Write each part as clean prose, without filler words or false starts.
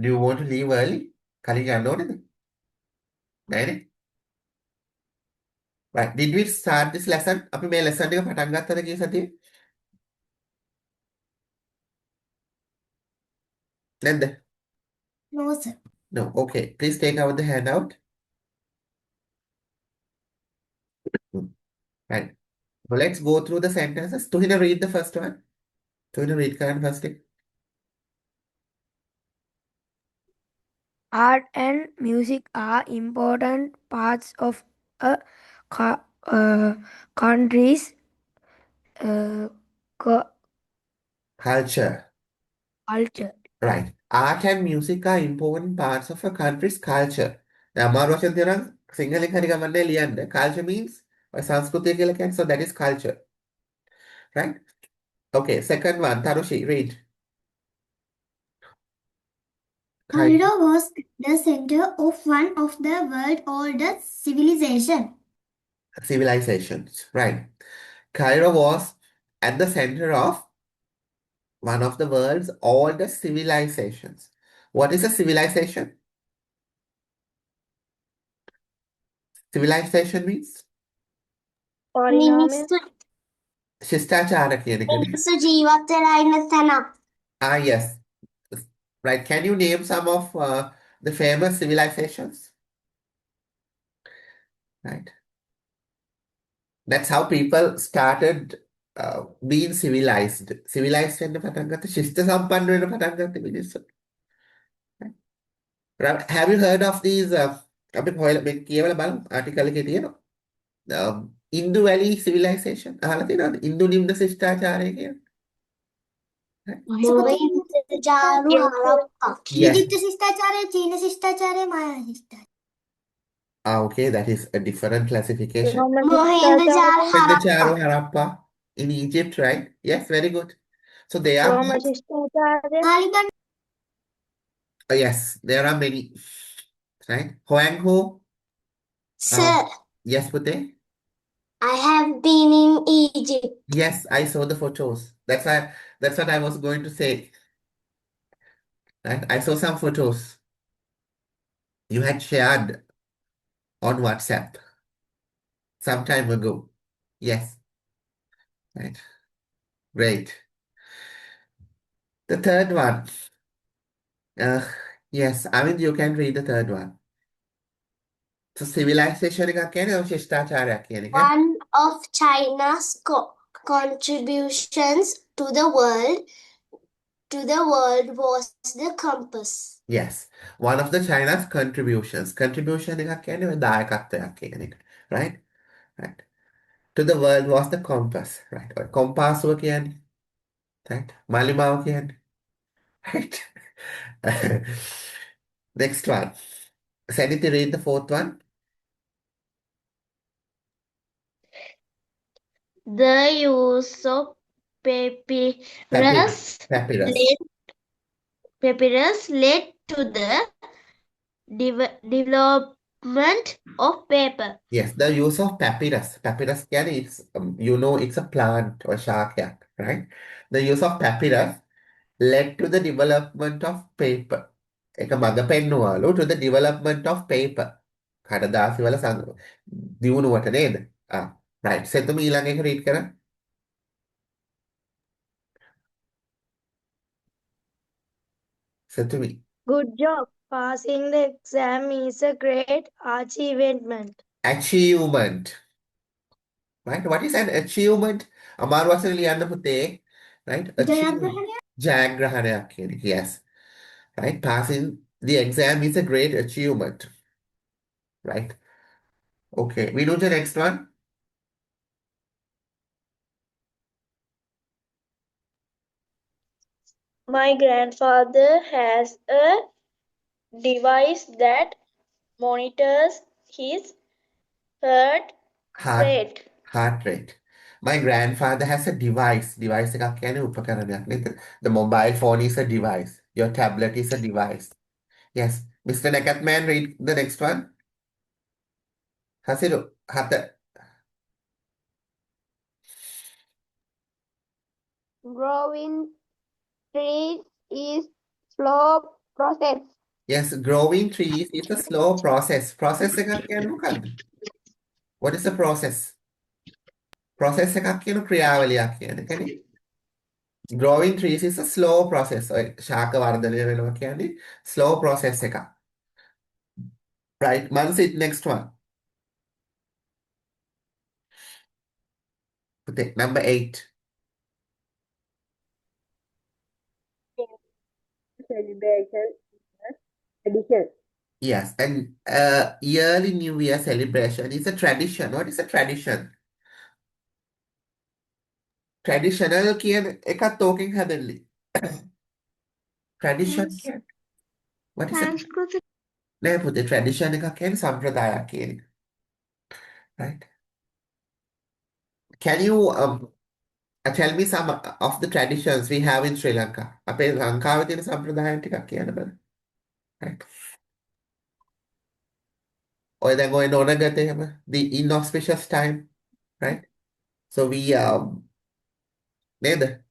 Do you want to leave early? කලින් යන්න ඕනේද? නෑනේ. Right. Did we start this lesson? අපි මේ lesson එක පටන් ගත්තද ගිය සතියේ? නැද්ද? No, sir. No. Okay. Please take out the handout. Right. So let's go through the sentences. Tuhina, read the first one. Tuhina, read කරන්න first එක. Art and music are important parts of a country's co- Culture. culture. Right. Art and music are important parts of a country's culture. දැන් අමාරු වචන තියෙනවා නම් සිංහලෙන් හරි ගමන්නේ ලියන්න. Culture means ඔය සංස්කෘතිය කියලා කියන්නේ, so that is culture. Right? Okay, second one. Tarushi, read. Cairo was the center of one of the world's oldest Civilizations. Right. Cairo was at the center of one of the world's oldest civilizations. What is a civilization? Civilization means මිනිස්සු ශිෂ්ටාචාර කියන එකනේ. මිනිස්සු ජීවත් වෙලා ඉන්න තැනක්. Ah, yes. Right. Can you name some of the famous civilizations? Right. That's how people started being civilized. Civilized වෙන්න පටන් ගත්ත, ශිෂ්ට සම්පන්න වෙන්න පටන් ගත්ත මිනිස්සු. Right. Have you heard of these අපි හොයලා මේ කියවලා බලමු ආටිකල් එකේ තියෙනවා. Indus Valley Civilization අහලා තියෙනවද? ඉන්දු නිම්න ශිෂ්ටාචාරය කියන. මොහේන්දජාරු හරප්පා. Yes. ඊජිප්ත ශිෂ්ටාචාරය, චීන ශිෂ්ටාචාරය, මායා ශිෂ්ටාචාරය. Ah, okay, that is a different classification. මොහේන්දජාරු Mohenjo-daro Harappa. Harappa in Egypt, right? Yes, very good. So they are රෝම both, ශිෂ්ටාචාරය කාලිගන් yes, there are many, right? Hoang-ho, Sir, yes, Pute? I have been in Egypt. Yes, I saw the photos. That's what I was going to say. Right? I saw some photos you had shared on WhatsApp some time ago. Yes, right. Great. The third one. Uh, yes, I mean you can read the third one. So civilization එකක් කියන්නේ ශිෂ්ටාචාරයක් කියන එක. One of China's contributions to the world was the compass. Yes. One of the China's contributions. Contribution එකක් කියන්නේ ඔය දායකත්වයක් කියන එක. Right? Right. To the world was the compass. Right. ඔය කොම්පාසුව කියන්නේ. Right. මාලිමාව කියන්නේ. Right. Next one. Sanity, read the fourth one. The use of papyrus Papyrus. led to the development of paper. Yes, the use of papyrus. Papyrus කියන්නේ it's it's a plant or ශාකයක්, right? The use of papyrus led to the development of paper. එක මඟ පෙන්නුවලු to the development of paper. කඩදාසි වල දියුණුවට නේද? Right. සෙතුම ඊළඟ එක read කරන්න. සෙතුමි. Good job. Passing the exam is a great achievement. Achievement. Right? What is an achievement? අමාරු වචන ලියන්න පුතේ. Right? Achievement. ජයග්‍රහණයක් කියන එක. Yes. Right? Passing the exam is a great achievement. Right? Okay. We do the next one. My grandfather has a device that monitors his heart rate. Heart rate. My grandfather has a device. Device එකක් කියන්නේ උපකරණයක් නේද? The mobile phone is a device. Your tablet is a device. Yes. Mr. Nakatman, read the next one. Hasiru, hata. Growing trees is slow Process. Yes, growing trees is a slow process. Process එකක් කියන්නේ මොකක්ද? What is the process? Process එකක් කියන ක්‍රියාවලියක් කියන එකනේ. Growing trees is a slow process. ඔය ශාක වර්ධනය වෙනවා කියන්නේ slow process එකක්. Right? Mansit, next one. Okay, number 8. Celebration tradition. Yes, and yearly New Year celebration is a tradition. What is a tradition? Traditional කියන එකත් ඕකෙන් හැදෙන්නේ. Tradition කියන්නේ what is a Sanskrit. නෑ පුතේ tradition එකක් කියන්නේ සම්ප්‍රදායක් කියන එක. Right? Can you tell me some of the traditions we have in Sri Lanka? අපේ ලංකාවේ තියෙන සම්ප්‍රදායන් ටිකක් කියන්න බෑ. Right? ඔය දැන් ඔය නොනගත එහෙම the inauspicious time, right? So we නේද?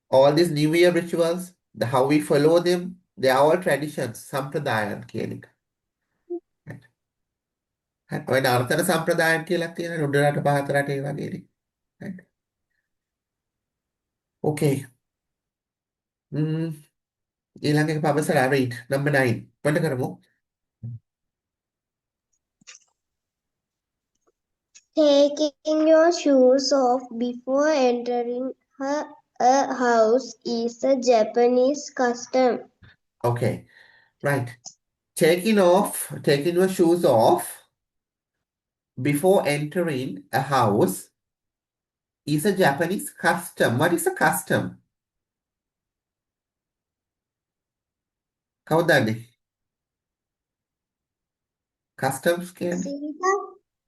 All these New Year rituals, how we follow them, they are all traditions, සම්ප්‍රදායන් කියන එක. Right? ඔය නර්තන සම්ප්‍රදායන් කියලා තියෙන උඩ රට පහත රට ඒ වගේනේ. Right? Okay. ඊළඟ එක පබසලා read number 9. පොඩ කරමු. Taking your shoes off before entering a house is a Japanese custom. Okay. Right. Taking your shoes off before entering a house is a Japanese custom. What is a custom? කවුද දන්නේ? Customs කියන්නේ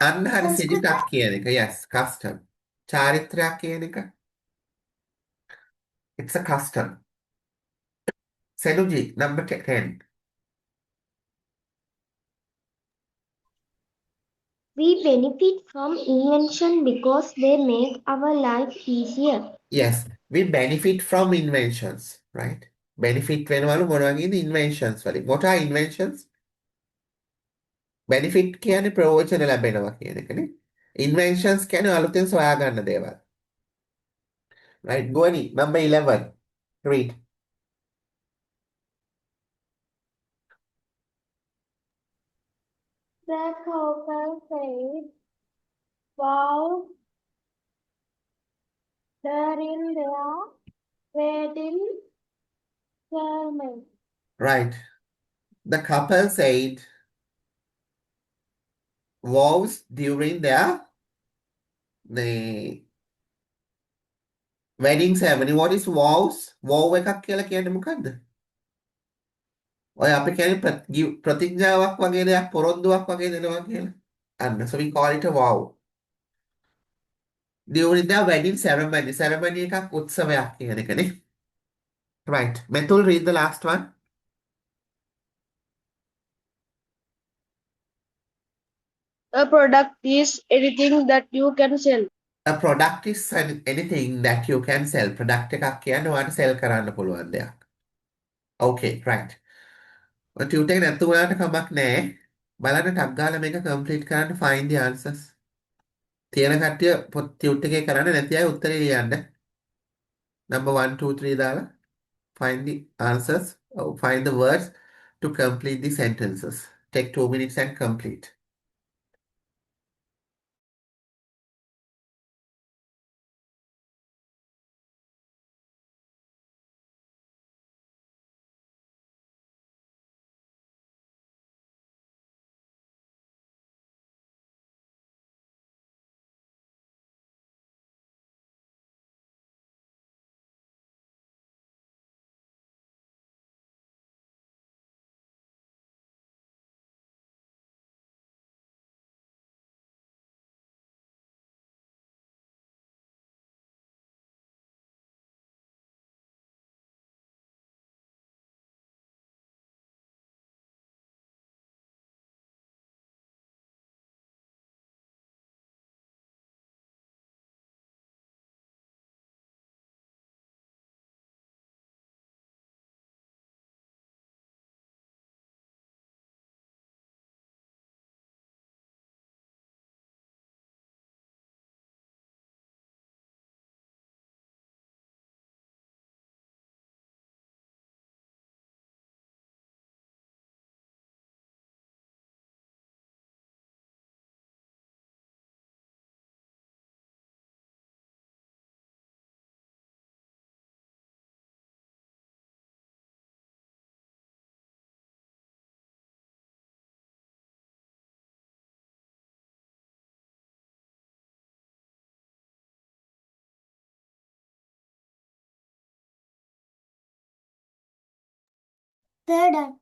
අන්න හරි සිරිතක් කියන එක. Yes, custom. චාරිත්‍රයක් කියන එක. It's a custom. Senuji, number 10. We benefit from invention because they make our life easier. Yes, we benefit from inventions, right? Benefit වෙනවලු මොනවගේද inventions වලින්. What are inventions? Benefit කියන්නේ ප්‍රයෝජන ලැබෙනවා කියන එකනේ. Inventions කියන්නේ අලුතෙන් සොයාගන්න දේවල්. Right, Goni, number 11. Read. The couple said, wow, they're in there waiting German. Right. The couple said vows during the wedding ceremony. What is vows? Vow එකක් කියලා කියන්නේ මොකද්ද? ඔය අපි කියන්නේ ප්‍රතිඥාවක් වගේ දෙයක් පොරොන්දුවක් වගේ දෙනවා කියලා. අන්න so we call it a vow. During the wedding ceremony. Ceremony එකක් උත්සවයක් කියන එකනේ. Right. Metul, read the last one. A product is anything that you can sell. A product is anything that you can sell. Product එකක් කියන්නේ ඔයාලට sell කරන්න පුළුවන් දෙයක්. Okay, right. Tutor එක නැතු වුණාට කමක් නැහැ. බලන්න ටක් ගාලා මේක complete කරන්න find the answers. තියෙන කට්ටිය ටියුටර් එකේ කරන්න නැති අය උත්තරේ ලියන්න. Number 1 2 3 දාලා find the answers, find the words to complete the sentences. Take 2 minutes and complete. Third one.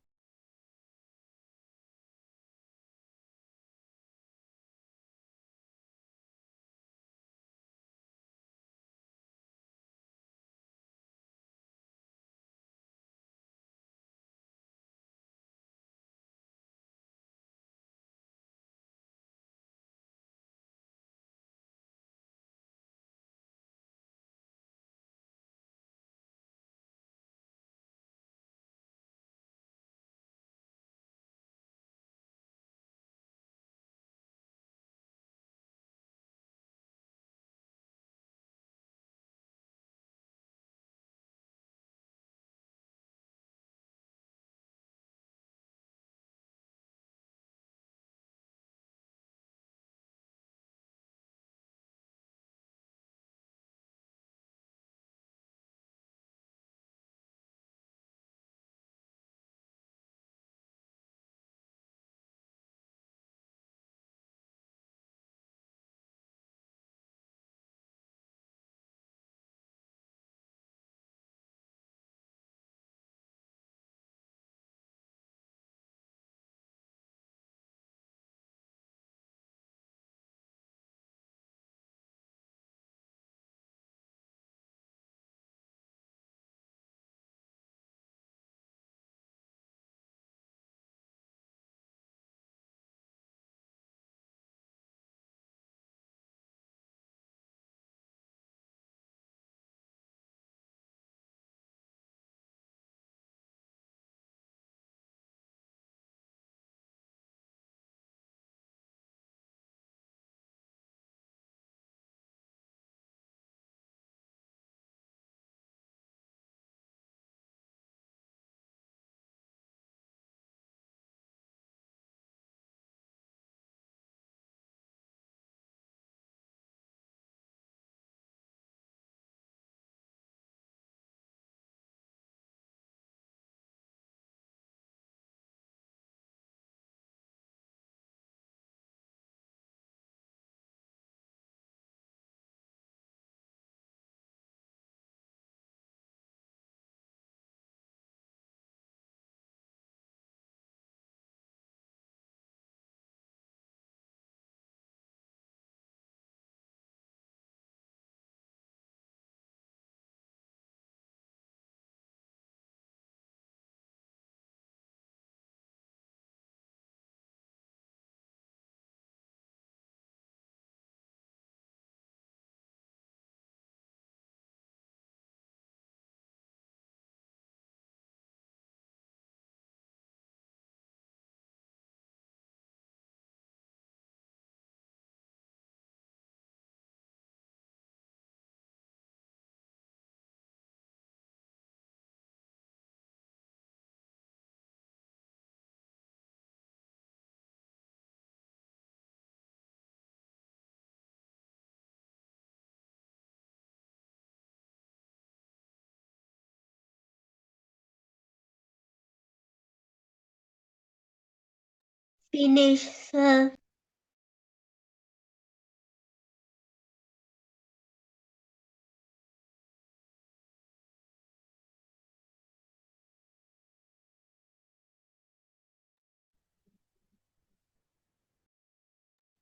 Finish, sir.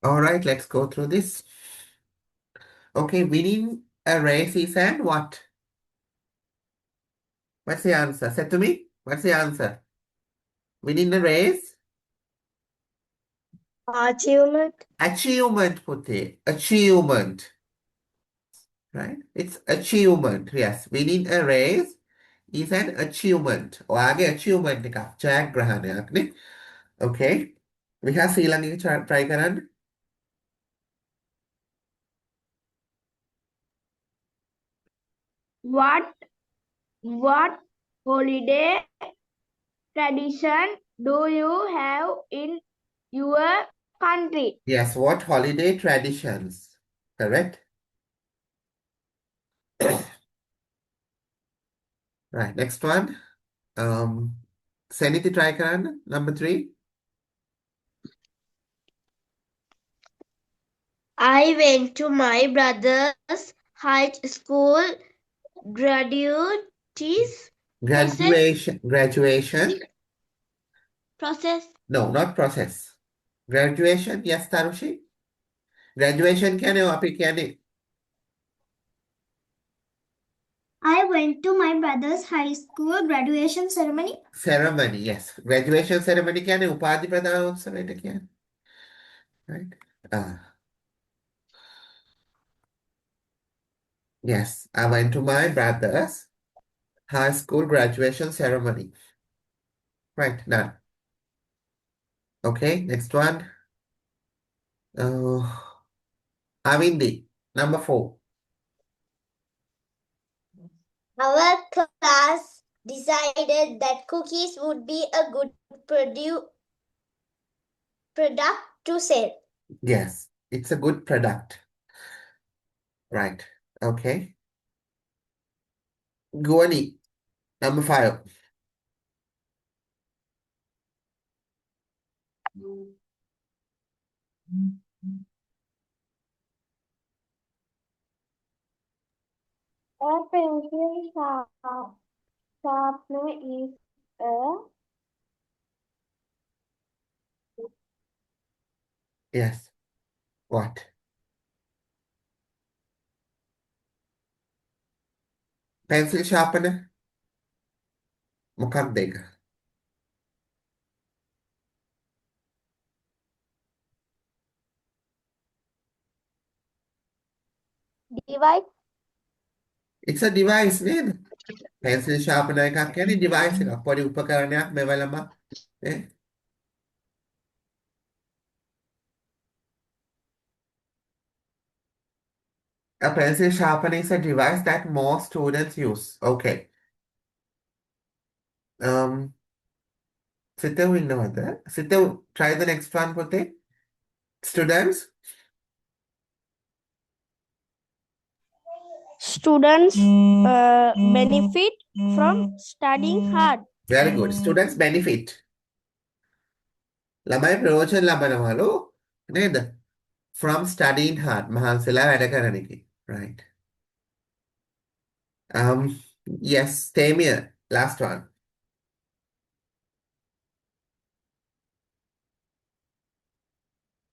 All right, let's go through this. Okay, winning a race is an what? What's the answer? Say to me. What's the answer? Winning a race? Achievement. Achievement, Puti. Achievement. Right? It's achievement. Yes. Winning a race is an achievement. ඔයාගේ achievement එකක්. ජයග්‍රහණයක් නේ. Okay. විහාස ඊළඟ එක try කරන්න. What holiday tradition do you have in your country? Yes, what holiday traditions? Correct? Right, next one. Sanity try කරන්න. Number 3. I went to my brother's high school graduates Graduation. Process. No, not process. Graduation, yes, Tarushi? Graduation කියන්නේ අපි කියන්නේ I went to my brother's high school graduation ceremony. ceremony, yes. Graduation ceremony කියන්නේ උපාධි ප්‍රදාන උත්සවයට කියන්නේ. Right? Yes, I went to my brother's high school graduation ceremony. Right, done. Okay, next one. Avindi, number 4. Our class decided that cookies would be a good product to sell. Yes, it's a good product. Right, okay. Guani, number 5. A pencil sharpener is a Yes, what? Pencil sharpener? මොකක්ද ඒක? device. It's a device නේද? Pencil sharpener එකක් කියන්නේ device එකක්. පොඩි උපකරණයක් මෙවලම නේ? A pencil sharpener is a device that most students use. Okay. සිතෙව් ඉන්නවද? සිතෙව්, try the next one පුතේ. Students? Students benefit from studying hard. Very good. Students benefit. ළමයි ප්‍රයෝජන ලබනවලු නේද? From studying hard. මහන්සිලා වැඩ කරන එකේ. Right. Yes, same here. Last one.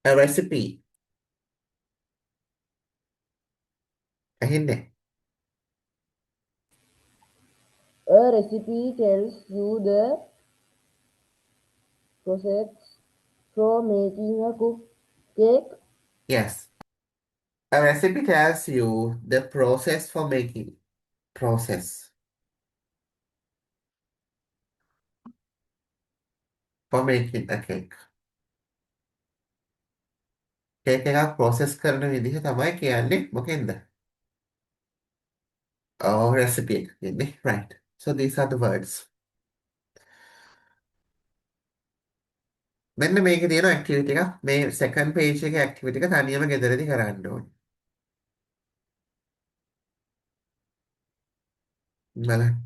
A recipe. ඇහෙන්නේ? A recipe tells you the process for making a cake. Yes. A recipe tells you the process for making. Process. For making a cake. Cake එකක් process කරන විදිහ තමයි කියන්නේ මොකෙන්ද? Oh, recipe එක කියන්නේ. Right. So these are the words. මෙන්න මේකේ තියෙන activity එකක්. මේ second page එකේ activity එක තනියම ගෙදරදී කරන්න ඕනේ. බලන්න.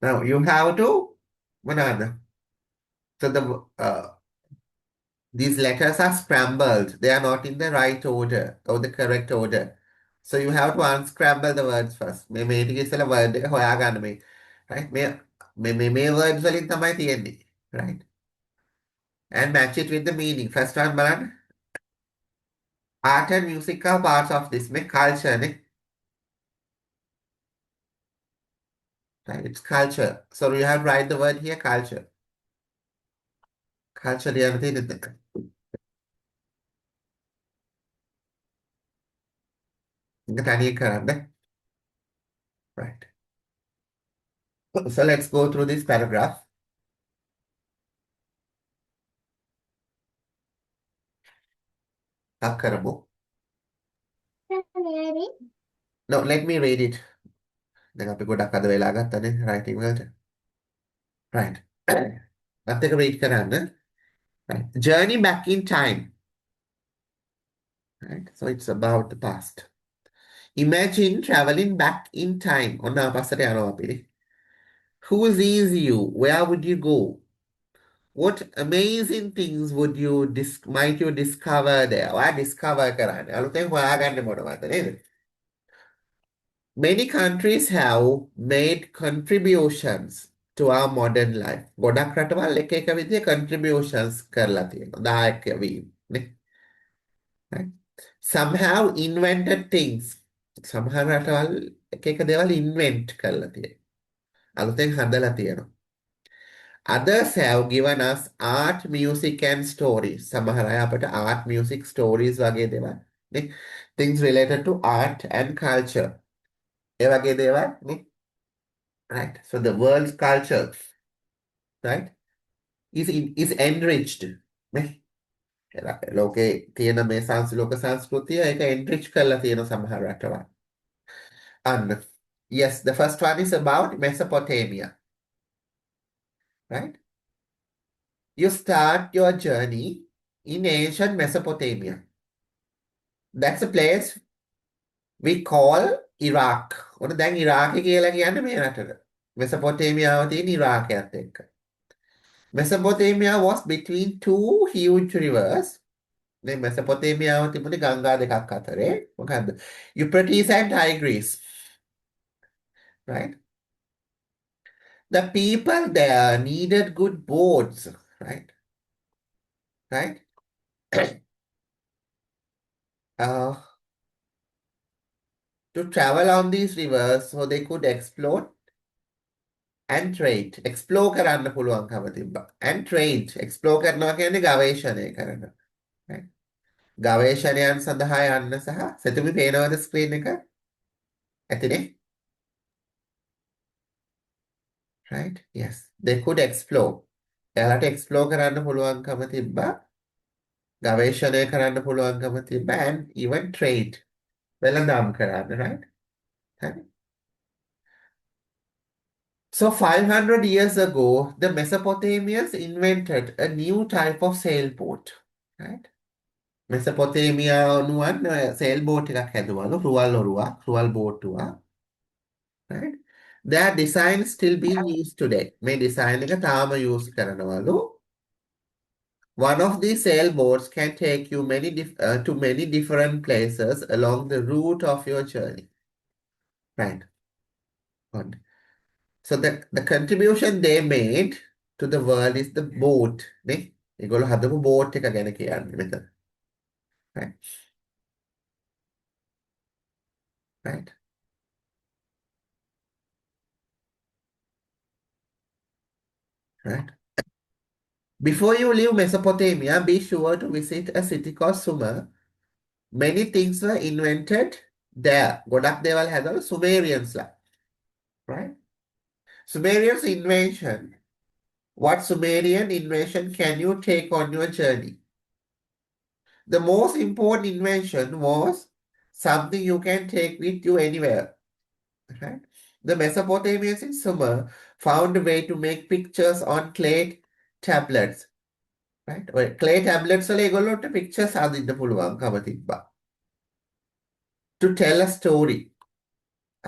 Now you have to මොනවාද? So these letters are scrambled. They are not in the right order or the correct order. So you have to unscramble the words first. මේ ටික ඉස්සෙල්ලා word එක හොයාගන්න මේ. Right? මේ words වලින් තමයි තියෙන්නේ. Right? And match it with the meaning. First one බලන්න. Art and music are parts of this. මේ culture නේ. Right? It's culture. So you have to write the word here, culture. Culture ලියන්න තියෙන එක. එක තනියෙන් කරන්න. Right. So let's go through this paragraph. කරමු. No, let me read it. දැන් අපි ගොඩක් අද වෙලා ගත්තනේ writing වලට. Right. අත් එක read කරන්න. Right. Journey back in time. Right. So it's about the past. Imagine traveling back in time. ඔන්න පස්සට යනවා අපි. Who sees you? Where would you go? What amazing things might you discover there? ඔයා discover කරන්නේ. අලුතෙන් හොයාගන්න මොනවද නේද? Many countries have made contributions to our modern life. ගොඩක් රටවල් එක එක විදිහේ contributions කරලා තියෙනවා. දායක වීම. නේ? Right? Some have invented things. සමහර රටවල් එක එක දේවල් invent කරලා තියෙනවා. අලුතෙන් හදලා තියෙනවා. Others have given us art, music and stories. සමහර අය අපට art, music, stories වගේ දේවල්. නේ? Things related to art and culture. ඒ වගේ දේවල් නේ? Right? So the world's culture, right, is enriched. නේ? ලෝකේ තියෙන මේ ලෝක සංස්කෘතිය ඒක enrich කරලා තියෙන සමහර රටවල්. And yes, the first one is about Mesopotamia. Right? You start your journey in ancient Mesopotamia. That's a place we call Iraq. ඔන්න දැන් ඉරාකය කියලා කියන්නේ මේ රටට. මෙසොපොටේමියාව තියෙන ඉරාකයත් එක්ක. Mesopotamia was between two huge rivers. මේ මෙසොපොටේමියාව තිබුණේ ගංගා දෙකක් අතරේ. මොකද්ද? Euphrates and Tigris. Right? The people there needed good boats, right? Right? To travel on these rivers so they could explore and trade. Explore කරන්න පුළුවන්කම තිබ්බා. And trade. Explore කරනවා කියන්නේ ගවේෂණය කරනවා. Right? ගවේෂණයන් සඳහා යන්න සහ සෙතුමි පේනවද ස්ක්‍රීන් එක? ඇතිනේ? Right? Yes. They could explore. එයාලට explore කරන්න පුළුවන්කම තිබ්බා. ගවේෂණය කරන්න පුළුවන්කම තිබ්බා and even trade. වෙළඳාම් කරන්න, right? Right? So 500 years ago, the Mesopotamians invented a new type of sailboat, right? Mesopotamia Nuwan sailboat එකක් හැදුවලු රුවල් ඔරුවක්, රුවල් බෝට්ටුවක්, right? Their design still being used today. මේ design එක තාම use කරනවලු. One of these sailboats can take you to many different places along the route of your journey. Right. Good. So the contribution they made to the world is the boat. නේ? ඒගොල්ලෝ හදපු boat එක ගැන කියන්නේ මෙතන. Right. Right. Right. Before you leave Mesopotamia, be sure to visit a city called Sumer. Many things were invented there. ගොඩක් දේවල් හැදලා Sumerians ලා. Right? Sumerians invention. What Sumerian invention can you take on your journey? The most important invention was something you can take with you anywhere. Right? The Mesopotamians in Sumer found a way to make pictures on clay tablets. Right? Or clay tablets වල ඒගොල්ලොන්ට pictures අදින්න පුළුවන්කම තිබ්බා. To tell a story.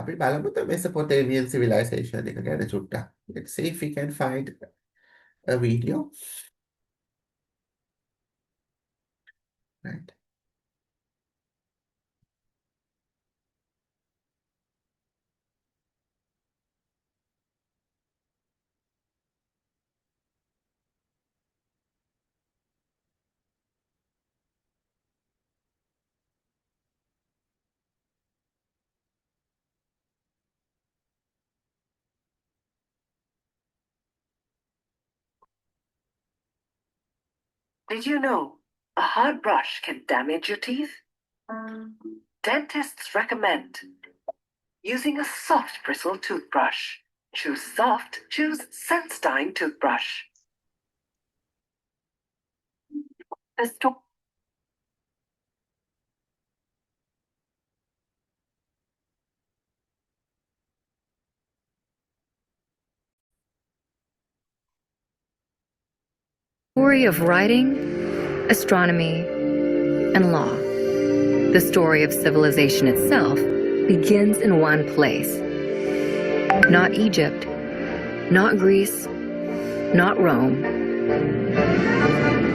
අපි බලමු the Mesopotamian civilization එක ගැන චුට්ටක්. Let's see if we can find a video. Right. Did you know a hard brush can damage your teeth? Dentists recommend using a soft bristle toothbrush. Choose soft, choose Sensodyne toothbrush. Story of writing, astronomy, and law. The story of civilization itself begins in one place. Not Egypt, not Greece, not Rome,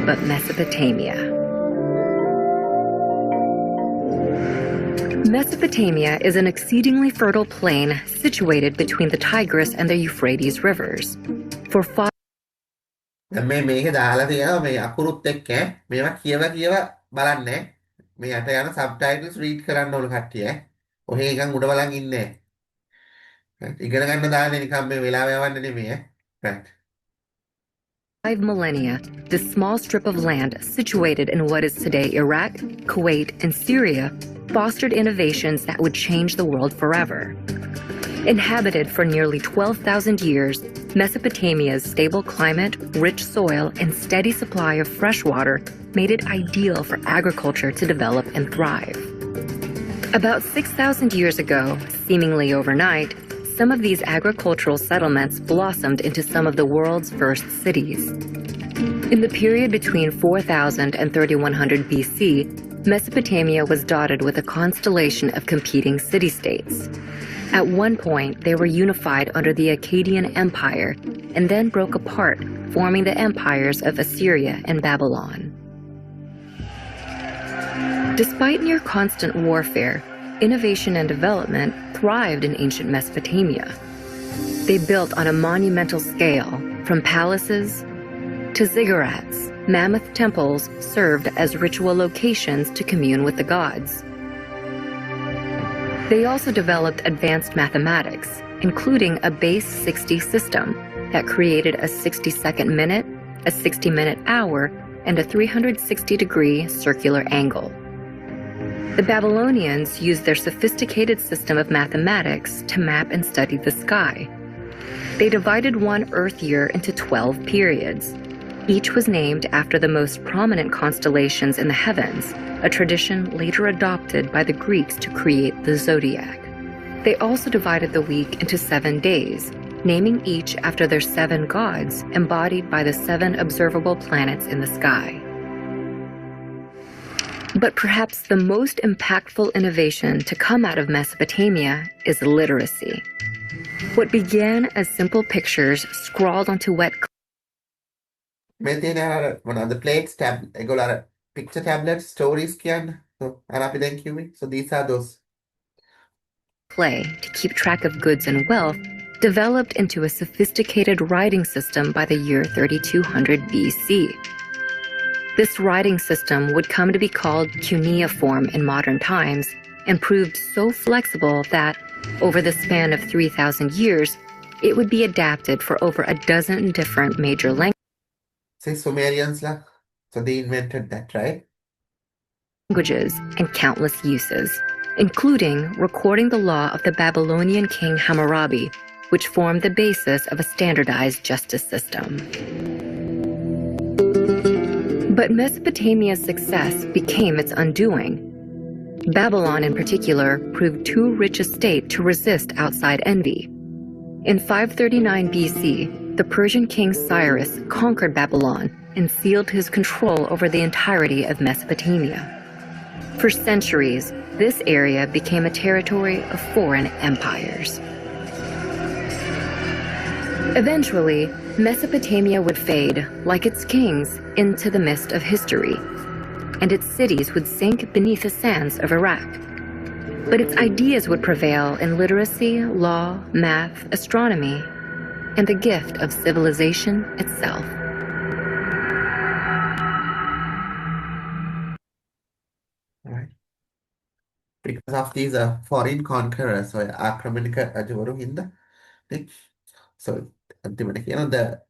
but Mesopotamia. Mesopotamia is an exceedingly fertile plain situated between the Tigris and the Euphrates rivers. For දැන් මේකේ දාලා තියෙනවා මේ අකුරුත් එක්ක මේවා කියව බලන්නේ. මේ යට යන subtitles read කරන්න ඕන කට්ටිය. ඔහේ නිකන් උඩ බලන් ඉන්නේ. Right? ඉගෙන ගන්න දාන්නේ නිකන් මේ වෙලාව යවන්න නෙමෙයි. Right. 5 millennia, this small strip of land situated in what is today Iraq, Kuwait, and Syria fostered innovations that would change the world forever. Inhabited for nearly 12,000 years, Mesopotamia's stable climate, rich soil, and steady supply of fresh water made it ideal for agriculture to develop and thrive. About 6,000 years ago, seemingly overnight, some of these agricultural settlements blossomed into some of the world's first cities. In the period between 4000 and 3100 BC, Mesopotamia was dotted with a constellation of competing city-states. At one point, they were unified under the Akkadian Empire and then broke apart, forming the empires of Assyria and Babylon. Despite near constant warfare, innovation and development thrived in ancient Mesopotamia. They built on a monumental scale, from palaces to ziggurats. Mammoth temples served as ritual locations to commune with the gods. They also developed advanced mathematics, including a base 60 system that created a 60-second minute, a 60-minute hour, and a 360-degree circular angle. The Babylonians used their sophisticated system of mathematics to map and study the sky. They divided one Earth year into 12 periods. Each was named after the most prominent constellations in the heavens, a tradition later adopted by the Greeks to create the zodiac. They also divided the week into 7 days, naming each after their 7 gods embodied by the 7 observable planets in the sky. But perhaps the most impactful innovation to come out of Mesopotamia is literacy. What began as simple pictures scrawled onto wet මේ තියෙන අර මොනවාද plates tab ඒගොල්ලෝ අර picture tablets stories කියන්නේ. So අර අපි දැන් කිව්වේ. So these are those. clay to keep track of goods and wealth developed into a sophisticated writing system by the year 3200 BC. This writing system would come to be called cuneiform in modern times and proved so flexible that, over the span of 3,000 years, it would be adapted for over a dozen different major Say Sumerians lah. So they invented that, right? languages and countless uses, including recording the law of the Babylonian king Hammurabi, which formed the basis of a standardized justice system. But Mesopotamia's success became its undoing. Babylon, in particular, proved too rich a state to resist outside envy. In 539 BC, the Persian king Cyrus conquered Babylon and sealed his control over the entirety of Mesopotamia. For centuries, this area became a territory of foreign empires. Eventually, Mesopotamia would fade, like its kings, into the mist of history, and its cities would sink beneath the sands of Iraq. But its ideas would prevail in literacy, law, math, astronomy, and the gift of civilization itself. Right. Because of these foreign conquerors or ආක්‍රමණික රජවරු හින්දා. So අන්තිමට කියන the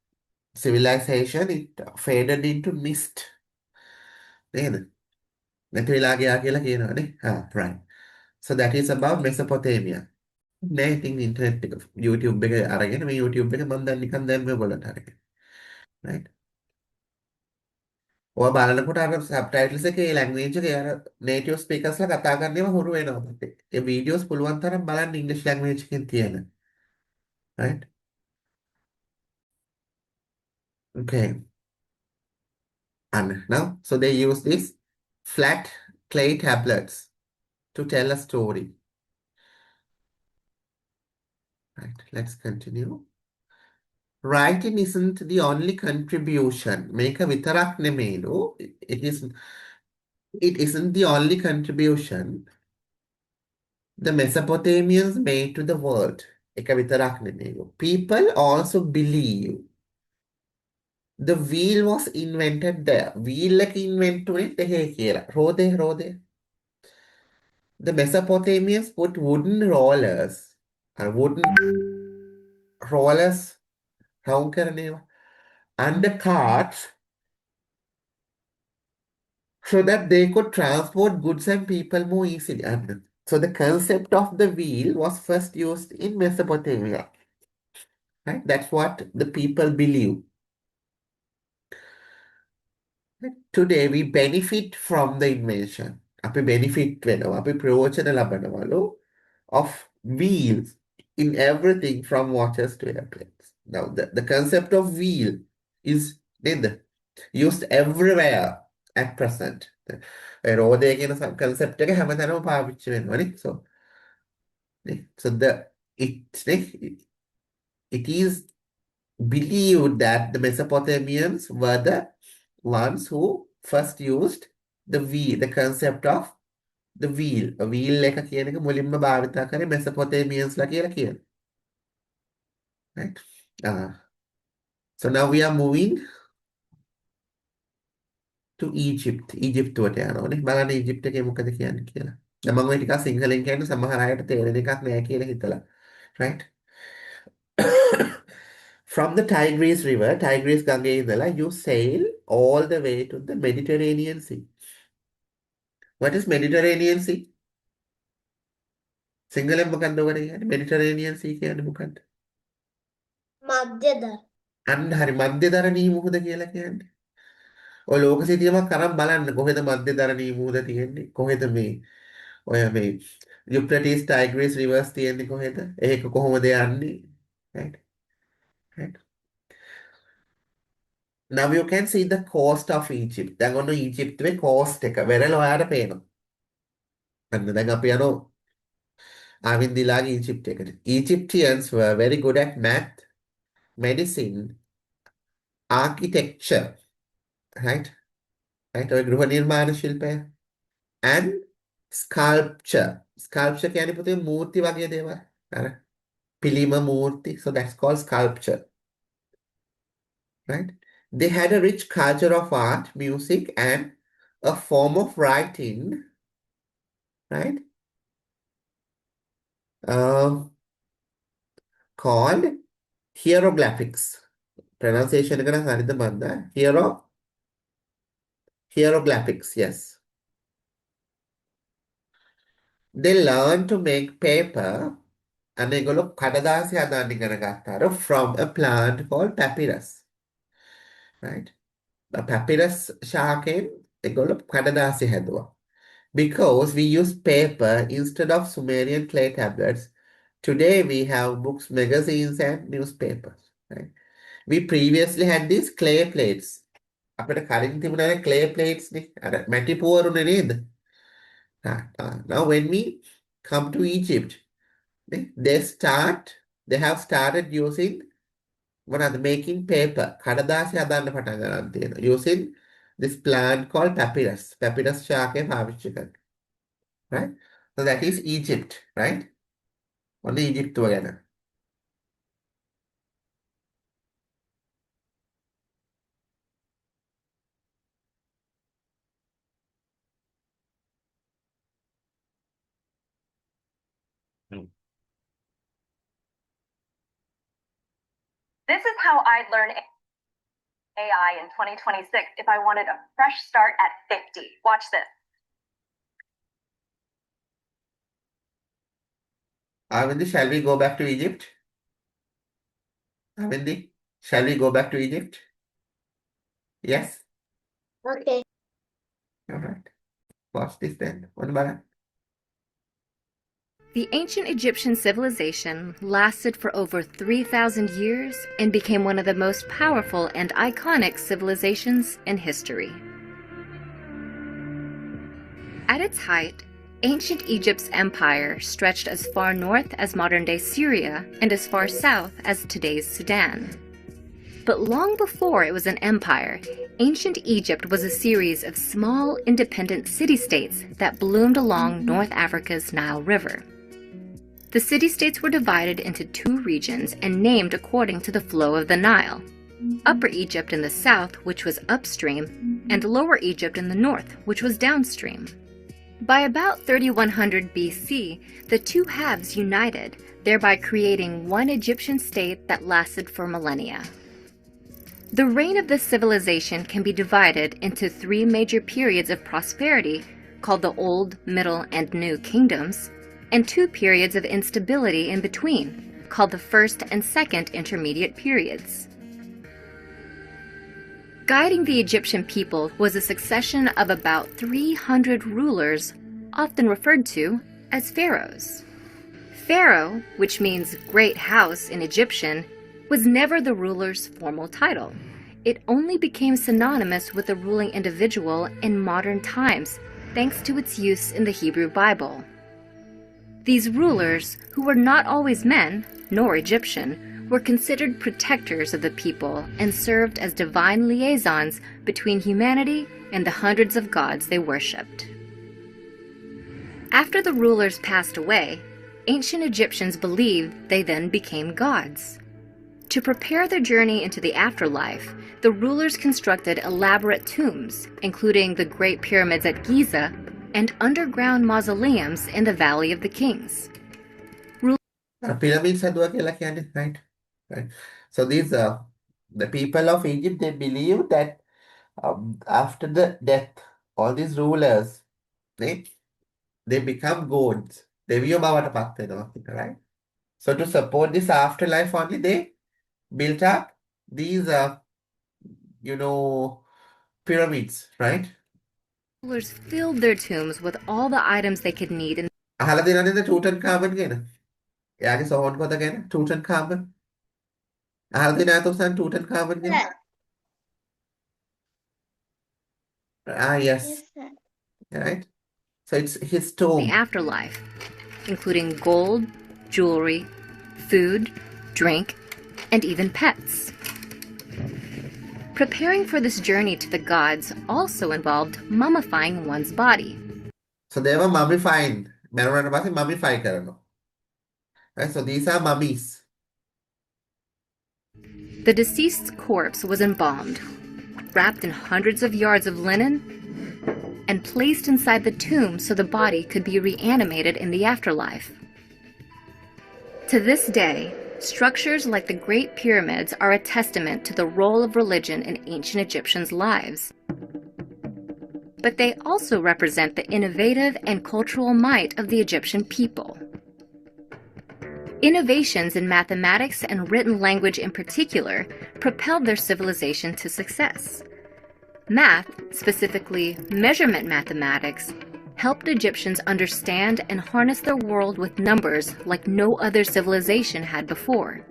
civilization it faded into mist. නේද? නැති වෙලා ගියා කියලා කියනවානේ. Right. So that is about Mesopotamia. නෑ ඉතින් ඉන්ටර්නෙට් එක YouTube එක අරගෙන මේ YouTube එක මම දැන් නිකන් දැන් මේ බලන්න අරගෙන. Right. ඔය බලනකොට අර subtitles එකේ language එකේ අර native speakers ලා කතා කරන්නේම හුරු වෙනවා මට. ඒ videos පුළුවන් තරම් බලන්න English language එකෙන් තියෙන. Right. Okay. And now, so they use these flat clay tablets to tell a story. Right, let's continue. Writing isn't the only contribution. Make a vitarak nemelu. It isn't the only contribution the Mesopotamians made to the world. එක විතරක් නෙමෙයි. People also believe the wheel was invented there. wheel එක invent උනේ දෙහේ කියලා. රෝදේ. The Mesopotamians put wooden rollers round කරන ඒවා under carts so that they could transport goods and people more easily. And so the concept of the wheel was first used in Mesopotamia. Right? That's what the people believe. Today we benefit from the invention. අපි benefit වෙනවා. අපි ප්‍රයෝජන ලබනවලු of wheels in everything from watches to airplanes. Now the concept of wheel is used everywhere at present. රෝදය කියන concept එක හැමතැනම පාවිච්චි වෙනවනේ. So it is believed that the Mesopotamians were the ones who first used the concept of the wheel. A wheel එක කියන එක මුලින්ම භාවිතා කරේ Mesopotamians ලා කියලා කියනවා. Right? So now we are moving to Egypt. Egypt වලට යනවානේ. බලන්න Egypt එකේ මොකද කියන්නේ කියලා. දැන් මම ඔය ටිකක් සිංහලෙන් කියන්නේ සමහර අයට තේරෙන එකක් නෑ කියලා හිතලා. Right? From the Tigris River, Tigris ගඟේ ඉඳලා you sail all the way to the Mediterranean Sea. What is Mediterranean Sea? සිංහලෙන් මොකක්ද ඔකට කියන්නේ? Mediterranean Sea කියන්නේ මොකක්ද? මධ්‍යදර. අන්න හරි මධ්‍යධරණී මුහුද කියලා කියන්නේ. ඔය ලෝක සිතියමක් අරන් බලන්න කොහෙද මධ්‍යධරණී මුහුද තියෙන්නේ? කොහෙද මේ ඔය මේ Euphrates Tigris rivers තියෙන්නේ කොහෙද? ඒක කොහොමද යන්නේ? Right? Right? Now you can see the coast of Egypt. දැන් ඔන්න ඊජිප්තුවේ coast එක වෙරළ ඔයාලට පේනවා. අන්න දැන් අපි යනවා ආවින්දිලාගේ ඊජිප්ට් එකට. Egyptians were very good at math, medicine, architecture, right? ඔය ගෘහ නිර්මාණ ශිල්පය and sculpture. Sculpture කියන්නේ පුතේ මූර්ති වගේ දේවල්. අර පිළිම මූර්ති. So that's called sculpture. Right? They had a rich culture of art, music, and a form of writing, right? Called hieroglyphics. Pronunciation එක නම් හරිද මන්ද? Hieroglyphics, yes. They learned to make paper and ඒගොල්ලෝ කඩදාසි හදන්න ඉගෙන ගත්තා from a plant called papyrus. Right? The papyrus ශාකයෙන් ඒගොල්ලෝ කඩදාසි හැදුවා. Because we use paper instead of Sumerian clay tablets, today we have books, magazines, and newspapers. Right? We previously had these clay plates. අපිට කලින් තිබුණා clay plates නේ. අර මැටි පුවරුනේ නේද? Now when we come to Egypt, they have started using making paper. කඩදාසි හදන්න පටන් ගන්න තියෙනවා. Using this plant called papyrus. Papyrus ශාකය පාවිච්චි කරනවා. Right? So that is Egypt, right? ඔන්න ඊජිප්තුව ගැන. This is how I'd learn AI in 2026 if I wanted a fresh start at 50. Watch this. Avindi, shall we go back to Egypt? Avindi, shall we go back to Egypt? Yes? Okay. All right. Watch this then. One by one. The ancient Egyptian civilization lasted for over 3,000 years and became one of the most powerful and iconic civilizations in history. At its height, ancient Egypt's empire stretched as far north as modern-day Syria and as far south as today's Sudan. But long before it was an empire, ancient Egypt was a series of small, independent city-states that bloomed along North Africa's Nile River. The city-states were divided into 2 regions and named according to the flow of the Nile. Upper Egypt in the south, which was upstream, and Lower Egypt in the north, which was downstream. By about 3100 BC, the 2 halves united, thereby creating one Egyptian state that lasted for millennia. The reign of this civilization can be divided into 3 major periods of prosperity, called the Old, Middle, and New Kingdoms, and 2 periods of instability in between, called the First and Second Intermediate Periods. Guiding the Egyptian people was a succession of about 300 rulers, often referred to as pharaohs. Pharaoh, which means great house in Egyptian, was never the ruler's formal title. It only became synonymous with the ruling individual in modern times, thanks to its use in the Hebrew Bible. These rulers, who were not always men, nor Egyptian, were considered protectors of the people and served as divine liaisons between humanity and the hundreds of gods they worshipped. After the rulers passed away, ancient Egyptians believed they then became gods. To prepare their journey into the afterlife, the rulers constructed elaborate tombs, including the Great Pyramids at Giza and underground mausoleums in the Valley of the Kings. Pyramids are right? Right. So these the people of Egypt, they believe that after the death, all these rulers, they become gods. Deviyo බවට පත් වෙනවා, right? So to support this afterlife only, they built up these pyramids, right? Rulers filled their tombs with all the items they could need in අහලා තියෙනවද Tutankhamun ගැන? එයාගේ සොහොන් පොත ගැන Tutankhamun. අහලා තියෙනවද උසන් Tutankhamun ගැන? Sir. Yes. Yes, sir. Right? So it's his the tomb. afterlife, including gold, jewelry, food, drink, and even pets. Preparing for this journey to the gods also involved mummifying one's body. So they were mummifying. මැරුණාට පස්සේ mummify කරනවා. Right? So these are mummies. The deceased's corpse was embalmed, wrapped in hundreds of yards of linen, and placed inside the tomb so the body could be reanimated in the afterlife. To this day, structures like the Great Pyramids are a testament to the role of religion in ancient Egyptians' lives. But they also represent the innovative and cultural might of the Egyptian people. Innovations in mathematics and written language in particular propelled their civilization to success. Math, specifically measurement mathematics, helped Egyptians understand and harness their world with numbers like no other civilization had before.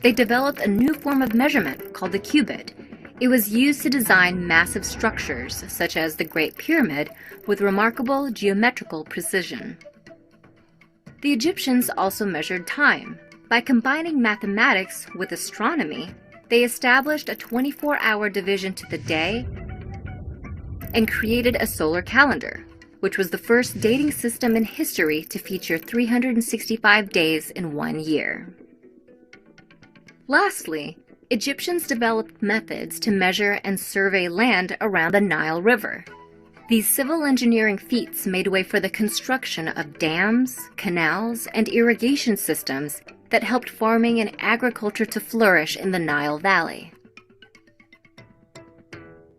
They developed a new form of measurement called the cubit. It was used to design massive structures, such as the Great Pyramid, with remarkable geometrical precision. The Egyptians also measured time. By combining mathematics with astronomy, they established a 24-hour division to the day and created a solar calendar, which was the first dating system in history to feature 365 days in one year. Lastly, Egyptians developed methods to measure and survey land around the Nile River. These civil engineering feats made way for the construction of dams, canals, and irrigation systems that helped farming and agriculture to flourish in the Nile Valley.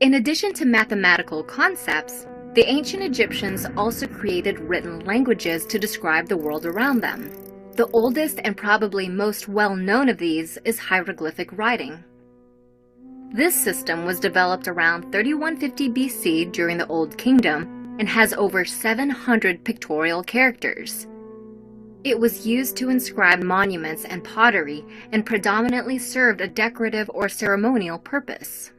In addition to mathematical concepts, the ancient Egyptians also created written languages to describe the world around them. The oldest and probably most well-known of these is hieroglyphic writing. This system was developed around 3150 BC during the Old Kingdom and has over 700 pictorial characters. It was used to inscribe monuments and pottery and predominantly served a decorative or ceremonial purpose.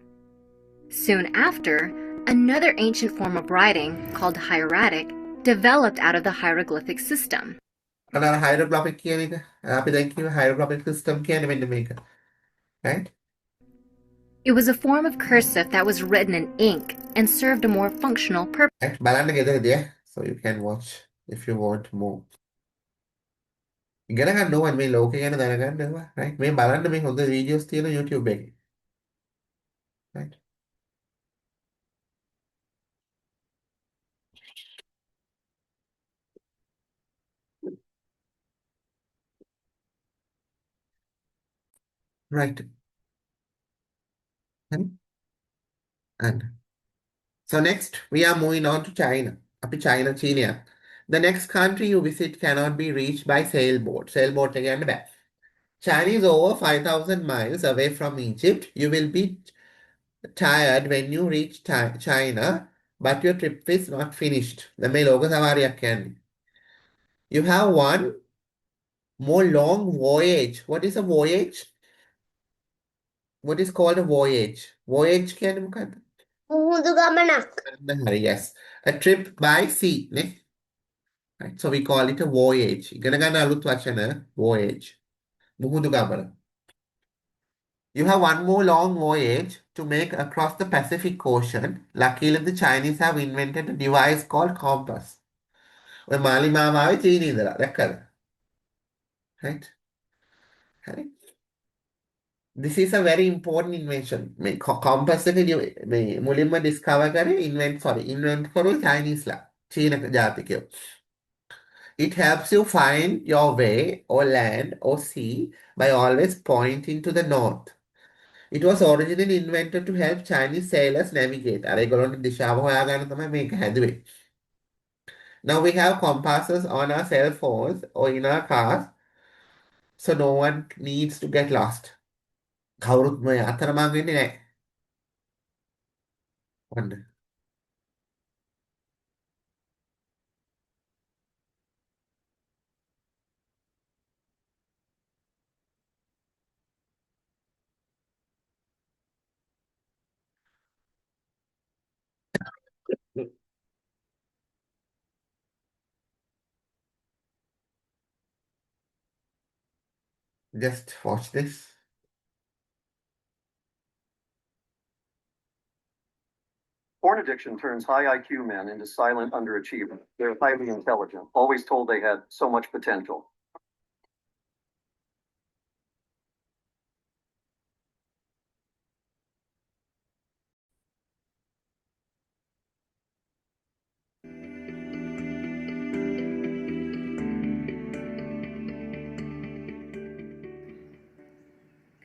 Soon after, another ancient form of writing, called hieratic, developed out of the hieroglyphic system. අර hieroglyphic කියන එක අපි දැන් කියව hieroglyphic system කියන්නේ මෙන්න මේක. Right? It was a form of cursive that was written in ink and served a more functional purpose. Right? බලන්න ගෙදරදී. So you can watch if you want more. ඉගෙන ගන්න ඕනේ මේ ලෝකේ ගැන දැනගන්නවා. right? මේ බලන්න මේ හොඳ වීඩියෝස් තියෙන YouTube එකේ. right? right. And so next we are moving on to China. අපි China චීනයක්. The next country you visit cannot be reached by sailboat. Sailboat එක යන්න බෑ. China is over 5,000 miles away from Egypt. You will be tired when you reach China, but your trip is not finished. දැන් මේ ලෝක සවාරියක් කියන්නේ. You have one more long voyage. What is a voyage? What is called a voyage? Voyage කියන්නේ මොකක්ද? මුහුදු ගමනක්. හරි, yes. A trip by sea, නේ? Right. So we call it a voyage. ඉගෙන ගන්න අලුත් වචන voyage. මුහුදු ගමන. You have one more long voyage to make across the Pacific Ocean. Luckily, the Chinese have invented a device called compass. ඔය මාලිමාව ආවේ චීනයේ ඉඳලා. දැක්කද? Right? හරි. This is a very important invention. මේ compass එක මේ මුලින්ම discover කරේ invent කරේ Chinese ලා. චීන ජාතිකයෝ. It helps you find your way or land or sea by always pointing to the north. It was originally invented to help Chinese sailors navigate. අර ඒගොල්ලන්ට දිශාව හොයාගන්න තමයි මේක හැදුවේ. Now we have compasses on our cell phones or in our cars, so no one needs to get lost. කවුරුත් මේ අතරමං වෙන්නේ නැහැ. Wonder. Just watch this. Porn addiction turns high IQ men into silent underachievers. They're highly intelligent, always told they had so much potential.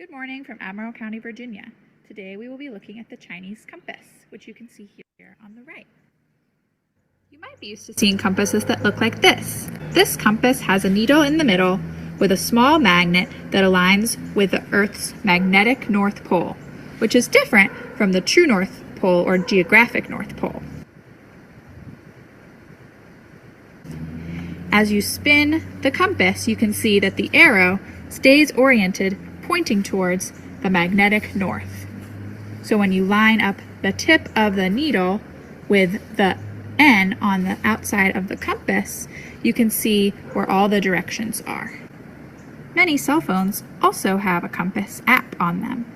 Good morning from Admiral County, Virginia. Today we will be looking at the Chinese compass, which you can see here on the right. You might be used to seeing compasses that look like this. This compass has a needle in the middle with a small magnet that aligns with the Earth's magnetic North Pole, which is different from the true North Pole or geographic North Pole. As you spin the compass, you can see that the arrow stays oriented, pointing towards the magnetic north. So when you line up the tip of the needle with the N on the outside of the compass, you can see where all the directions are. Many cell phones also have a compass app on them.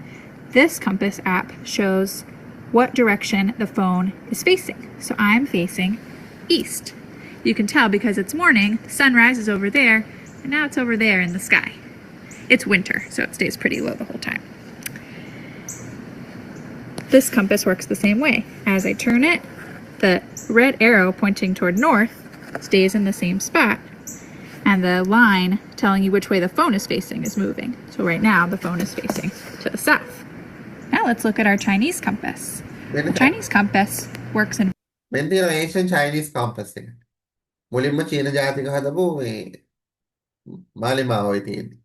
This compass app shows what direction the phone is facing. So I'm facing east. You can tell because it's morning, the sun rises over there, and now it's over there in the sky. It's winter, so it stays pretty low the whole time. This compass works the same way. As I turn it, the red arrow pointing toward north stays in the same spot, and the line telling you which way the phone is facing is moving. So right now, the phone is facing to the south. Now let's look at our Chinese compass. The Chinese compass works in මෙන්න තියෙන ancient Chinese compass එක. මුලින්ම චීන ජාතික හදපු මේ මාලිමාවයි තියෙන්නේ.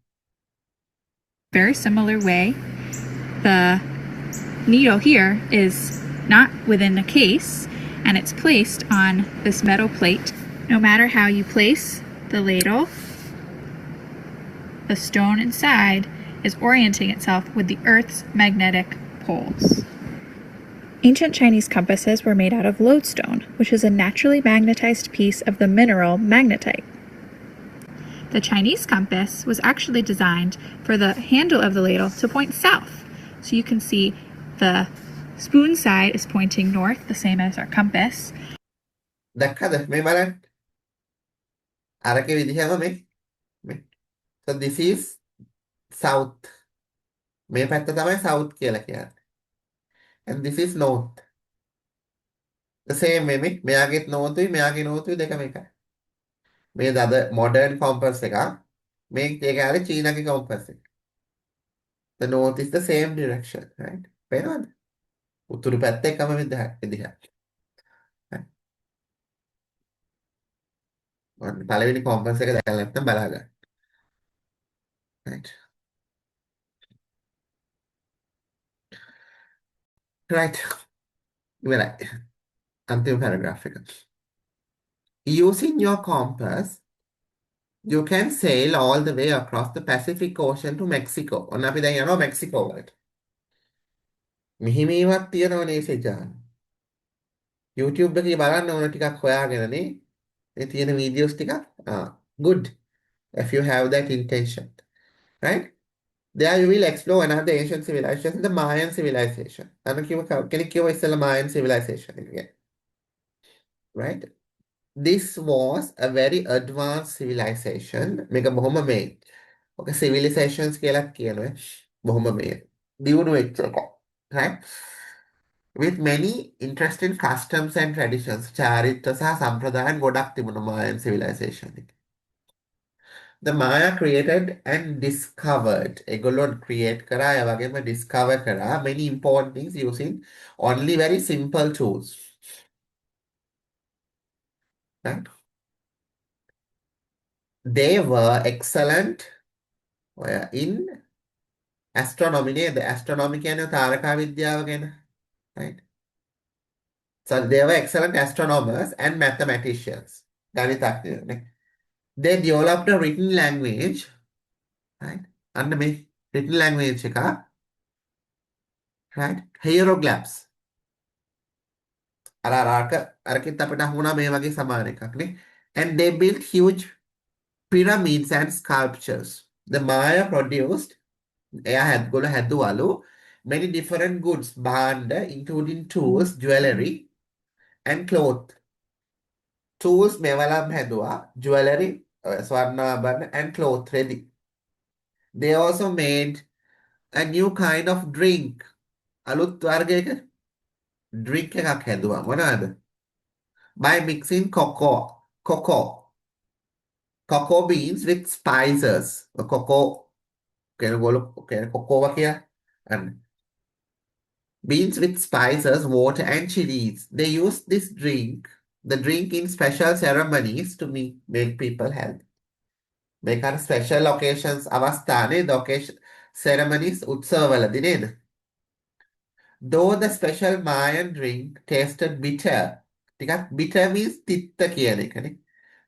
very similar way. The needle here is not within a case, and it's placed on this metal plate. No matter how you place the ladle, the stone inside is orienting itself with the Earth's magnetic poles. Ancient Chinese compasses were made out of lodestone, which is a naturally magnetized piece of the mineral magnetite. The Chinese compass was actually designed for the handle of the ladle to point south. So you can see the spoon side is pointing north, the same as our compass. දැක්කද මේ බලන්න. අරකේ විදිහම මේ So this is south. මේ පැත්ත තමයි south කියලා කියන්නේ. And this is north. The same way මෙයාගෙත් north උයි මෙයාගේ north උයි දෙකම එකයි. මේ අද modern compass එකක්. මේක ඒකේ චීනගේ compass එක. The north is the same direction, right? පේනවද? උතුරු පැත්ත එකම විදිහට. පළවෙනි compass එක දැකලා නැත්නම් බලා ගන්න. Right. Right. ඉවරයි. අන්තිම paragraph එක. Using your compass, you can sail all the way across the Pacific Ocean to Mexico. ඔන්න අපි දැන් යනවා මෙක්සිකෝ වලට. මෙහිමීමක් තියෙනවනේ සෙජාන්. YouTube එකේ බලන්න ඕන ටිකක් හොයාගෙනනේ. මේ තියෙන වීඩියෝස් ටිකක්. Good. If you have that intention. Right? There you will explore another ancient civilization, the Mayan civilization. Can you give us the Mayan civilization again? Right? This was a very advanced civilization. Mega බොහොම මේ. Okay, civilizations කියලා කියනවා. බොහොම මේ. දියුණු වෙච්ච එක. Right? With many interesting customs and traditions. චාරිත්‍ර සහ සම්ප්‍රදායන් ගොඩක් තිබුණා Mayan civilization එකේ. The Maya created and discovered. ඒගොල්ලෝ create කරා ඒ වගේම discover කරා many important things using only very simple tools. Right? They were excellent in astronomy. The astronomy කියන්නේ තාරකා විද්‍යාව ගැන. Right? So they were excellent astronomers and mathematicians. ගණිතඥයෝ. They developed a written language, right? Under me, written language, right? Hieroglyphs. And they built huge pyramids and sculptures. The Maya produced many different goods, including tools, jewelry, and cloth. Tools, mevalam hedua, jewelry, swarnabhan, and cloth ready. They also made a new kind of drink. Alut wargeka drink එකක් හැදුවා. මොනවාද? By mixing cocoa beans with spices. Cocoa and beans with spices, water, and chilies. They used this drink. The drink in special ceremonies to make people healthy. Make on special occasions, avasthane, the occasion ceremonies, utsavaladi neda. Though the special Mayan drink tasted bitter, bitter means titta kiyana ekane.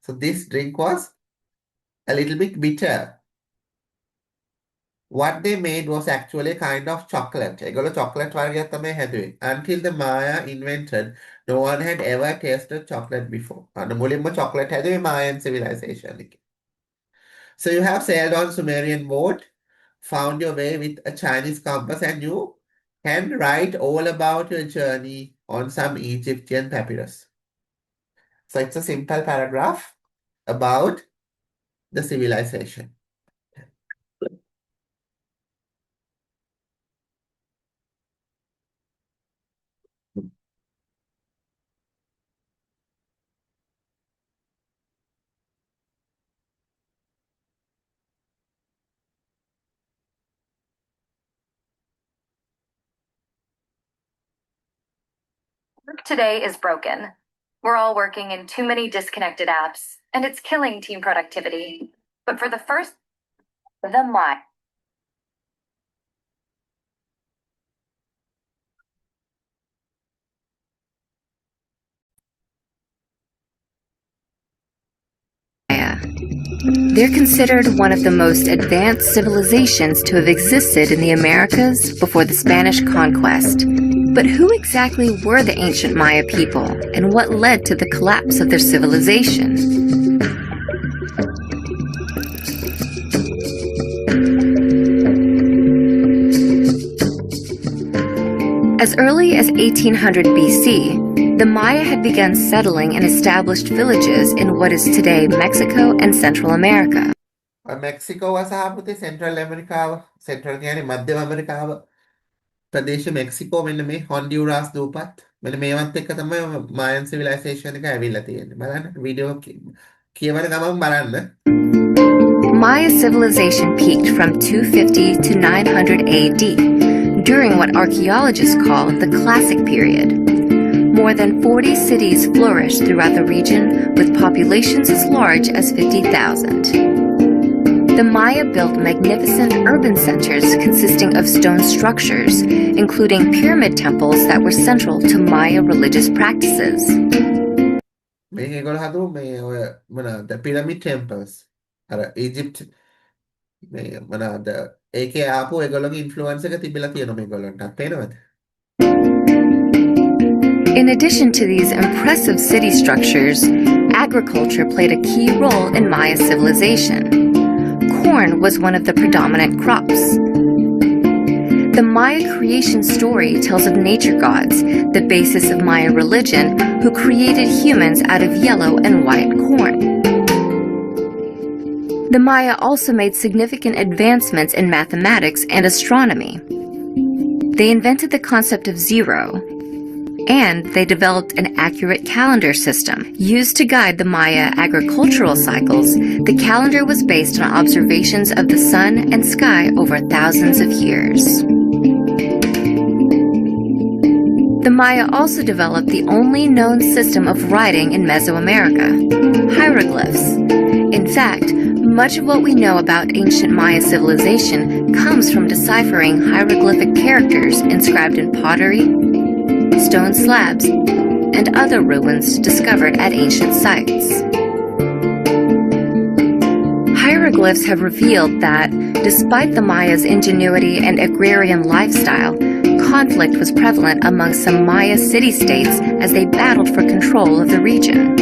So this drink was a little bit bitter. What they made was actually a kind of chocolate. Egolo chocolate vargaya තමයි හැදුවේ. Until the Maya invented, no one had ever tasted chocolate before. And මුලින්ම chocolate හැදුවේ Mayan civilization එකේ. So you have sailed on Sumerian boat, found your way with a Chinese compass, and you can write all about your journey on some Egyptian papyrus. So it's a simple paragraph about the civilization. Today is broken. We're all working in too many disconnected apps, and it's killing team productivity. But for the first, the Maya. They're considered one of the most advanced civilizations to have existed in the Americas before the Spanish conquest. But who exactly were the ancient Maya people, and what led to the collapse of their civilization? As early as 1800 BC, the Maya had begun settling and established villages in what is today Mexico and Central America. මෙක්සිකෝව සහ පුතේ central ඇමරිකාව central කියන්නේ මධ්‍යම ඇමරිකාව ප්‍රදේශ මෙක්සිකෝ මෙන්න මේ හොන්ඩියුරාස් දූපත් මෙන්න මේවත් එක්ක තමයි මායන් සිවිලයිසේෂන් එක ඇවිල්ලා තියෙන්නේ. බලන්න වීඩියෝ කියවන ගමන් බලන්න. Maya civilization peaked from 250 to 900 AD during what archaeologists call the Classic period. More than 40 cities flourished throughout the region with populations as large as 50,000. The Maya built magnificent urban centers consisting of stone structures, including pyramid temples that were central to Maya religious practices. මේගොල්ලෝ හදු මේ ඔය මොනවාද pyramid ටෙම්පල්ස් අර ඊජිප්ට් මේ මොනවාද ඒකේ ආපු ඒගොල්ලෝගේ influence එක තිබිලා තියෙනවා මේගොල්ලන්ට පේනවද? In addition to these impressive city structures, agriculture played a key role in Maya civilization. Corn was one of the predominant crops. The Maya creation story tells of nature gods, the basis of Maya religion, who created humans out of yellow and white corn. The Maya also made significant advancements in mathematics and astronomy. They invented the concept of zero, and they developed an accurate calendar system. Used to guide the Maya agricultural cycles, the calendar was based on observations of the sun and sky over thousands of years. The Maya also developed the only known system of writing in Mesoamerica, hieroglyphs. In fact, much of what we know about ancient Maya civilization comes from deciphering hieroglyphic characters inscribed in pottery, stone slabs, and other ruins discovered at ancient sites. Hieroglyphs have revealed that, despite the Maya's ingenuity and agrarian lifestyle, conflict was prevalent among some Maya city-states as they battled for control of the region.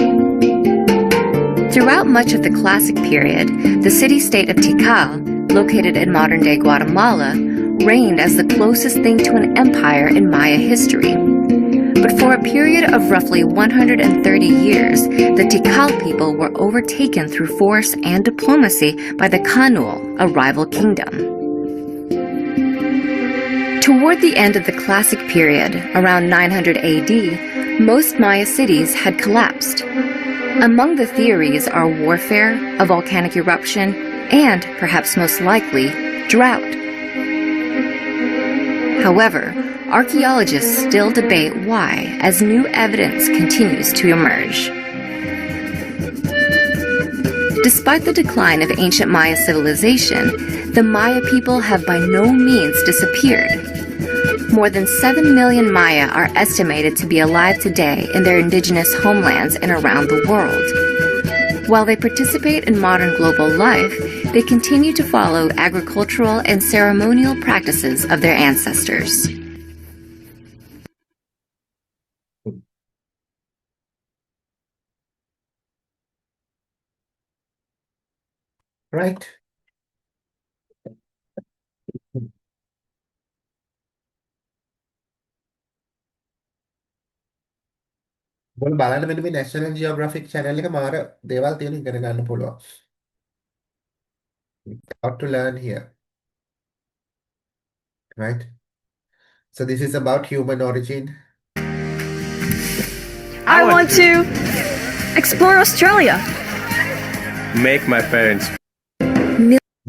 Throughout much of the Classic period, the city-state of Tikal, located in modern-day Guatemala, reigned as the closest thing to an empire in Maya history. But for a period of roughly 130 years, the Tikal people were overtaken through force and diplomacy by the Kanul, a rival kingdom. Toward the end of the Classic period, around 900 AD, most Maya cities had collapsed. Among the theories are warfare, a volcanic eruption, and, perhaps most likely, drought. However, archaeologists still debate why, as new evidence continues to emerge. Despite the decline of ancient Maya civilization, the Maya people have by no means disappeared. More than 7 million Maya are estimated to be alive today in their indigenous homelands and around the world. While they participate in modern global life, they continue to follow agricultural and ceremonial practices of their ancestors. Right. ඔයාලා බලන්න මෙන්න මේ National Geographic channel එක මාර දේවල් තියෙන ඉගෙන ගන්න පුළුවන්. How to learn here. Right? So this is about human origin. I want to explore Australia. Make my parents.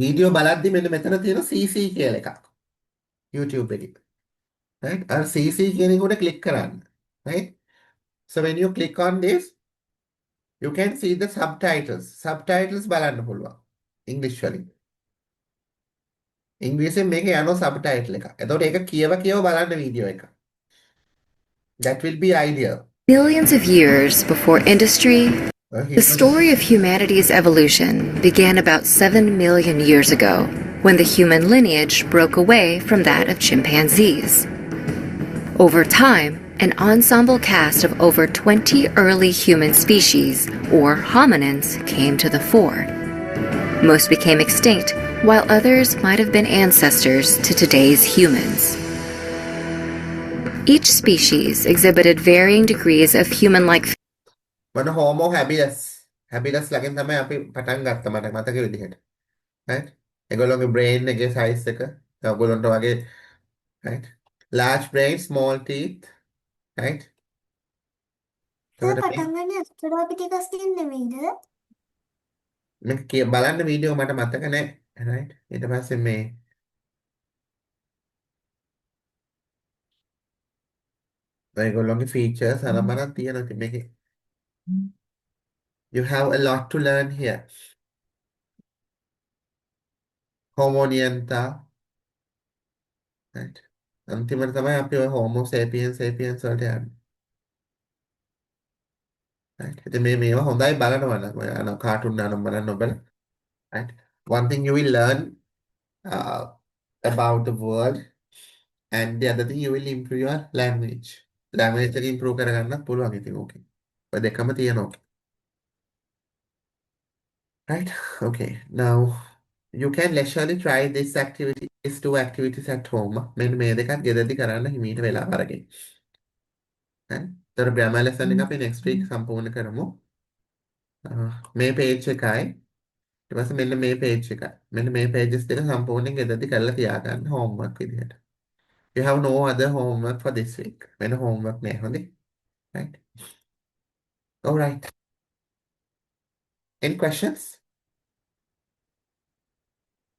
Video බලද්දි මෙන්න මෙතන තියෙන CC කියලා එකක්. YouTube එකේ. Right? අර CC කියන එකට ක්ලික් කරන්න. Right? So when you click on this, you can see the subtitles. Subtitles බලන්න පුළුවන්. English වලින්. ඉංග්‍රීසියෙන් මේකේ යනවා subtitle එක. එතකොට ඒක කියව බලන්න වීඩියෝ එක. That will be ideal. Billions of years before industry, the story of humanity's evolution began about 7 million years ago, when the human lineage broke away from that of chimpanzees. Over time, an ensemble cast of over 20 early human species, or hominins, came to the fore. Most became extinct, while others might have been ancestors to today's humans. Each species exhibited varying degrees of human-like Homo habilis. Habilis ලගෙන් තමයි අපි පටන් ගත්ත මට මතක විදිහට. right? ඒගොල්ලෝගේ brain එකේ size එක ඔයගොල්ලන්ට වගේ, right? Large brain, small teeth, right? Sir එතකොට පටන් ගන්න ඇස්ට්‍රෝපිටිකස් කියන නෙමෙයිද? මේක බලන්න වීඩියෝ මට මතක නැහැ, right? ඊට පස්සේ මේ ඒගොල්ලෝගේ features අරබරක් තියෙනවා. ඉතින් මේකේ you have a lot to learn here. Homonianta, right? අන්තිමට තමයි අපි ඔය Homo sapiens sapiens වලට යන්නේ. Right? ඉතින් මේවා හොඳයි බලනවා නම් ඔය කාටුන් දානම් බලන්න ඔබලා. Right? One thing you will learn about the world, and the other thing you will improve your language. Language එක improve කරගන්නත් පුළුවන් ඉතින් ඕකේ. ඔය දෙකම තියෙනවා ඕකේ. Right? Okay. Now you can leisurely try these two activities at home. මෙන්න මේ දෙකත් ගෙදරදී කරන්න හිමීට වෙලාව අරගෙන. හරි? ඒතර grammar lesson එක අපි next week සම්පූර්ණ කරමු. මේ page එකයි ඊට පස්සේ මෙන්න මේ page එකයි. මෙන්න මේ pages දෙක සම්පූර්ණයෙන් ගෙදරදී කරලා තියාගන්න homework විදිහට. You have no other homework for this week. වෙන homework නෑ හොඳේ. Right? All right. Any questions?